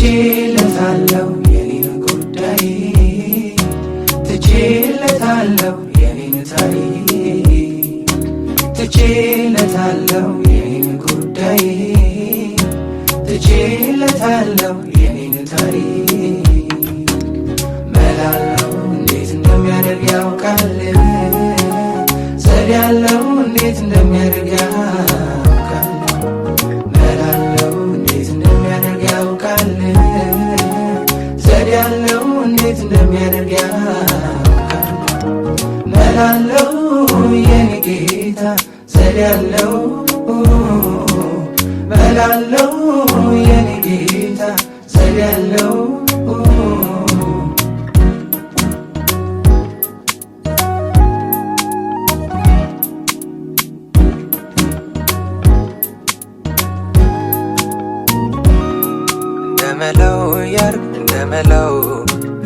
ትቼለታለሁ የኔን ጉዳይ ትቼለታለሁ የኔን ታሪክ ትቼለታለሁ የኔን ጉዳይ ትቼለታለሁ የኔን ታሪክ መላለው እንዴት እንደሚያደርግ ያውቃል ዘዴ ያለው እንዴት እንደሚያደርግ ያውቃል መላለው እንዴት እንደሚያደርግ ያውቃል ዘዴ ያለው እንዴት እንደሚያደርግ ያውቃል መላለው የኔ ጌታ ዘዴ ያለው መላለው የኔ ጌታ ዘዴ ያለው እንደመለው ያርግ እንደመለው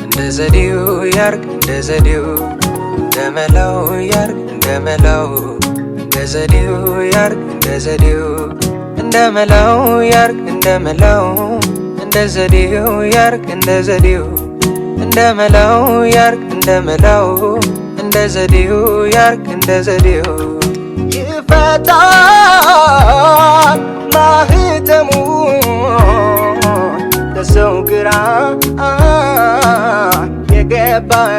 እንደ ዘዴው ያርግ እንደ ዘዴው እንደመለው ያርግ እንደመለው እንደ ዘዴው ያርግ እንደ ዘዴው እንደመለው ያርግ እንደመለው እንደ ዘዴው ያርግ እንደ ዘዴው እንደመለው ያርግ እንደመለው እንደ ዘዴው ያርግ እንደ ዘዴው ይፈታል ማህተሙ ለሰው ግራ የገባው